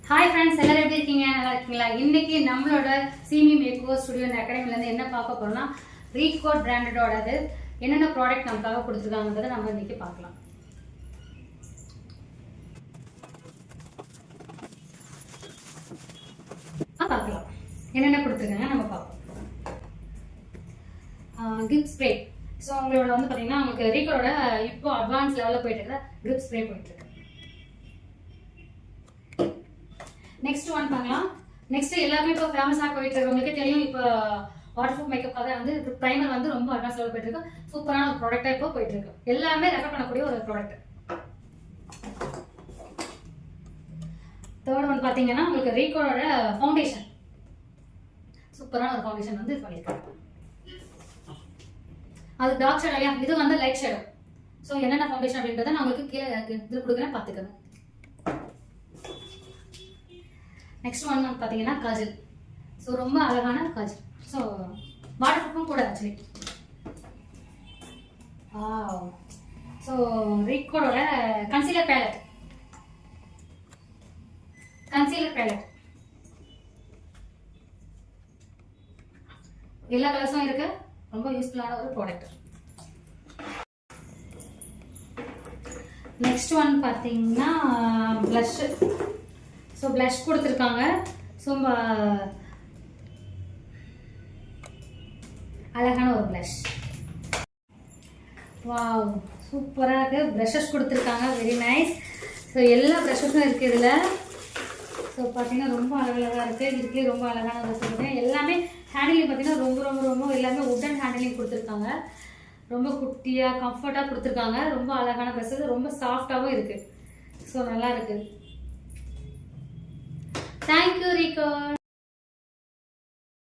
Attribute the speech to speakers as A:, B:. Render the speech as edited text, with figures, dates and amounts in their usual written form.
A: Hi friends, எல்லாரும் எப்படி இருக்கீங்க? நல்லா இருக்கீங்களா? இன்னைக்கு நம்மளோட சிமி மேக்கோ ஸ்டுடியோ அகாடமிலேருந்து என்ன பார்க்க போறோம்னா, ரீகோட் பிராண்டடோடது என்னென்ன ப்ராடக்ட் நமக்காக கொடுத்துருக்காங்கன்றதை நம்ம இன்னைக்கு பார்க்கலாம். பார்க்கலாம் என்னென்ன கொடுத்துருக்காங்க நம்ம பார்ப்போம். Grip spray. ஸோ உங்களோட வந்து பார்த்தீங்கன்னா உங்களுக்கு ரீகோடோட இப்போ அட்வான்ஸ் லெவலில் போயிட்டு இருக்க கிரிப் ஸ்ப்ரே போயிட்டு இருக்கு. நெக்ஸ்ட் ஒன் பண்ணலாம். நெக்ஸ்ட் எல்லாமே இப்போ ஃபேமஸாக போயிட்டு இருக்கு. உங்களுக்கே தெரியும், இப்போ வாட்டர் ப்ரூஃப் மேக்கப்காக வந்து ப்ரைமர் வந்து ரொம்ப அட்வான்ஸ் லெவல் போயிட்டு இருக்கு. சூப்பரான ஒரு ப்ராடக்டாக இப்போ போயிட்டு இருக்கு. எல்லாமே ரெஃபர் பண்ணக்கூடிய ஒரு ப்ராடக்ட். தேர்ட் ஒன் பார்த்தீங்கன்னா உங்களுக்கு ரீகோடோட ஃபவுண்டேஷன். சூப்பரான ஒரு ஃபவுண்டேஷன் வந்து இது பண்ணியிருக்காங்க. அது டார்க் ஷேடோ இல்லையா, இது வந்து லைட் ஷேடோ. ஸோ என்னென்ன ஃபவுண்டேஷன் அப்படின்றத நான் உங்களுக்கு கீழே இது கொடுக்குறேன், பார்த்துக்கோங்க. நெக்ஸ்ட் ஒன் வந்து பார்த்தீங்கன்னா காஜல். ஸோ ரொம்ப அழகான காஜல். ஸோ வாட்டர் ப்ரூஃபும் கூட ஆக்சுவலி. ஸோ ரீகோடோட கன்சீலர் பேலட். எல்லா கலர்ஸும் இருக்கு. ரொம்ப யூஸ்ஃபுல்லான ஒரு ப்ராடக்ட். நெக்ஸ்ட் ஒன் பார்த்தீங்கன்னா ப்ளஷ். ஸோ ப்ளஷ் கொடுத்துருக்காங்க. ஸோ அழகான ஒரு ப்ளஷ். வாவ், சூப்பராக இருக்குது. ப்ரஷஸ் கொடுத்துருக்காங்க, வெரி நைஸ். ஸோ எல்லா ப்ரஷஸும் இருக்குது இதில். ஸோ பார்த்தீங்கன்னா ரொம்ப அழகழகாக இருக்குது. இதுக்கே ரொம்ப அழகான ப்ரஷ் இருக்குது. எல்லாமே ஹேண்டிலிங் பார்த்தீங்கன்னா ரொம்ப ரொம்ப ரொம்ப எல்லாமே உட்டன் ஹேண்டிலிங் கொடுத்துருக்காங்க. ரொம்ப குட்டியாக கம்ஃபர்ட்டாக கொடுத்துருக்காங்க. ரொம்ப அழகான ப்ரஷஸ், ரொம்ப சாஃப்டாகவும் இருக்குது. ஸோ நல்லா இருக்குது. Thank you Recode.